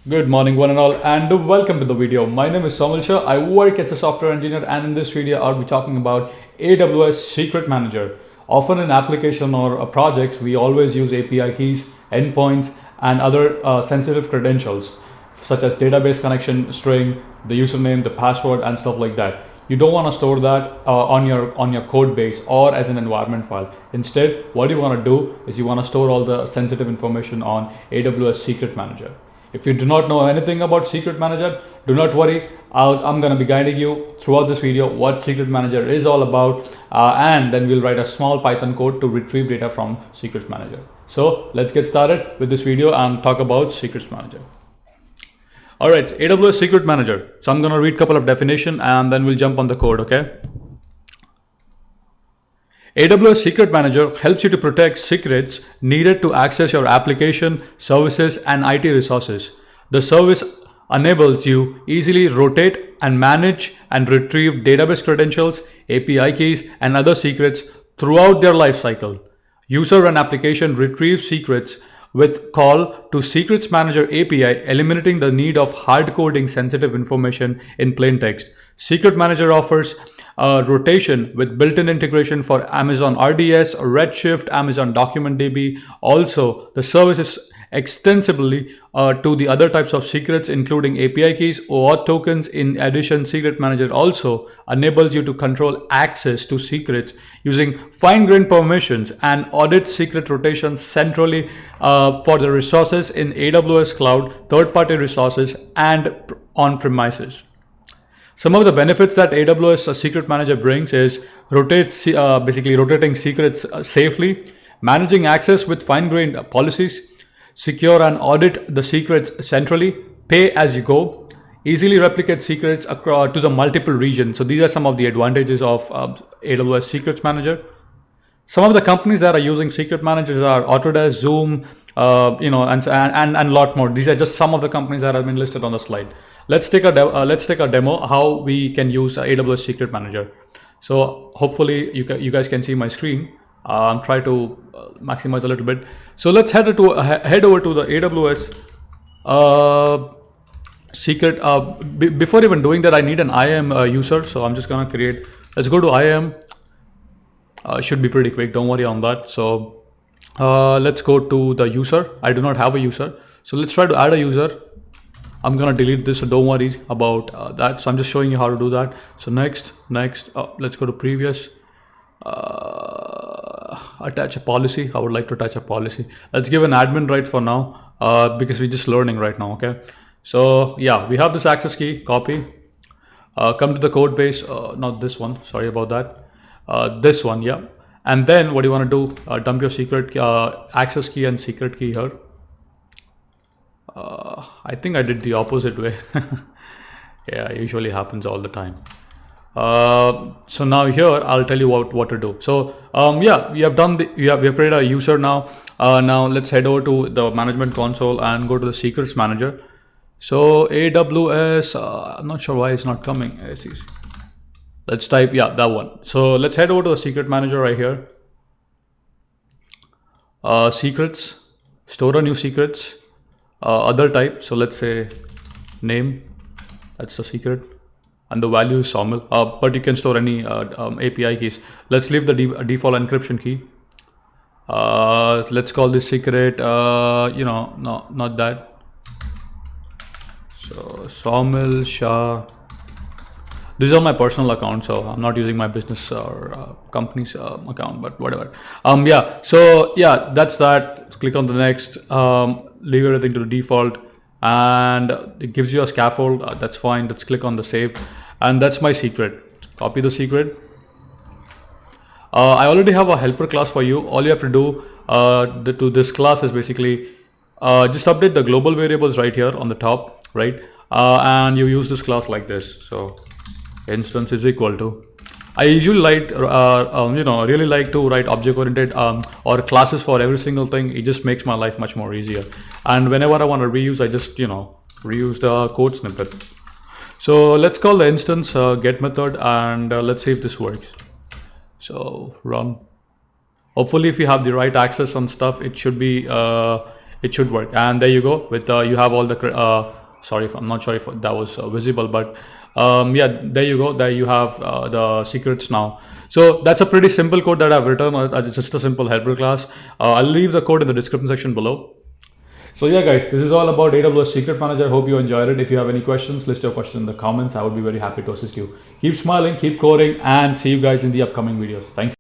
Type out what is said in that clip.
Good morning, one and all, and welcome to the video. My name is Somal Shah. I work as a software engineer, and in this video, I'll be talking about AWS Secret Manager. Often in application or projects, we always use API keys, endpoints, and other sensitive credentials, such as database connection string, the username, the password, and stuff like that. You don't want to store that on your code base or as an environment file. Instead, what you want to do is you want to store all the sensitive information on AWS Secret Manager. If you do not know anything about Secret Manager, do not worry. I'm going to be guiding you throughout this video what Secret Manager is all about, and then we'll write a small Python code to retrieve data from Secret Manager. So let's get started with this video and talk about Secret Manager. All right, AWS Secret Manager. So I'm going to read a couple of definition and then we'll jump on the code, okay? AWS Secret Manager helps you to protect secrets needed to access your application, services, and IT resources. The service enables you easily rotate and manage and retrieve database credentials, API keys, and other secrets throughout their lifecycle. User and application retrieve secrets with call to Secrets Manager API, eliminating the need of hard coding sensitive information in plain text. Secret Manager offers rotation with built-in integration for Amazon RDS, Redshift, Amazon Document DB. Also, the service is extensively to the other types of secrets, including API keys, OAuth tokens. In addition, Secret Manager also enables you to control access to secrets using fine-grained permissions and audit secret rotation centrally for the resources in AWS Cloud, third-party resources, and on-premises. Some of the benefits that AWS Secret Manager brings is basically rotating secrets safely, managing access with fine-grained policies, secure and audit the secrets centrally, pay as you go, easily replicate secrets across to the multiple regions. So these are some of the advantages of AWS Secrets Manager. Some of the companies that are using Secret Managers are Autodesk, Zoom, and a lot more. These are just some of the companies that have been listed on the slide. Let's take a demo how we can use AWS Secret Manager. So hopefully you guys can see my screen. Try to maximize a little bit. So let's head over to the AWS Secret. Before even doing that, I need an IAM user. So I'm just gonna create. Let's go to IAM. Should be pretty quick. Don't worry on that. So let's go to the user. I do not have a user. So let's try to add a user. I'm gonna delete this, so don't worry about that. So I'm just showing you how to do that. So next, let's go to previous. Attach a policy. I would like to attach a policy. Let's give an admin right for now because we're just learning right now, okay? So yeah, we have this access key, copy. Come to the code base, not this one, sorry about that. This one, yeah. And then what you wanna do, dump your secret access key and secret key here. I think I did the opposite way. Yeah, it usually happens all the time. So now here I'll tell you what to do. So yeah, we have created a user now. Now let's head over to the management console and go to the Secrets Manager. So AWS, I'm not sure why it's not coming. Let's type, yeah, that one. So let's head over to the Secret Manager right here. Secrets, store a new secrets. Other type, so let's say name, that's the secret, and the value is Somil, but you can store any API keys. Let's leave the default encryption key. Let's call this secret, no, not that. So Somil Shah. These are my personal account, so I'm not using my business or company's account, but whatever. Yeah, so yeah, that's that. Let's click on the next. Leave everything to the default, and it gives you a scaffold. That's fine. Let's click on the save, and that's my secret. Copy the secret. I already have a helper class for you. All you have to do to this class is basically just update the global variables right here on the top, right? And you use this class like this. So instance is equal to. I usually like, really like to write object-oriented or classes for every single thing. It just makes my life much more easier. And whenever I want to reuse, I just, reuse the code snippet. So let's call the instance get method, and let's see if this works. So run. Hopefully, if you have the right access on stuff, it should be it should work. And there you go. With you have all the sorry if I'm not sure if that was visible, but yeah, there you go. There you have the secrets now. So that's a pretty simple code that I've written. It's just a simple helper class. I'll leave the code in the description section below. So yeah guys, this is all about AWS Secret Manager. Hope you enjoyed it. If you have any questions, list your questions in the comments. I would be very happy to assist you. Keep smiling, keep coding, and see you guys in the upcoming videos. Thank you.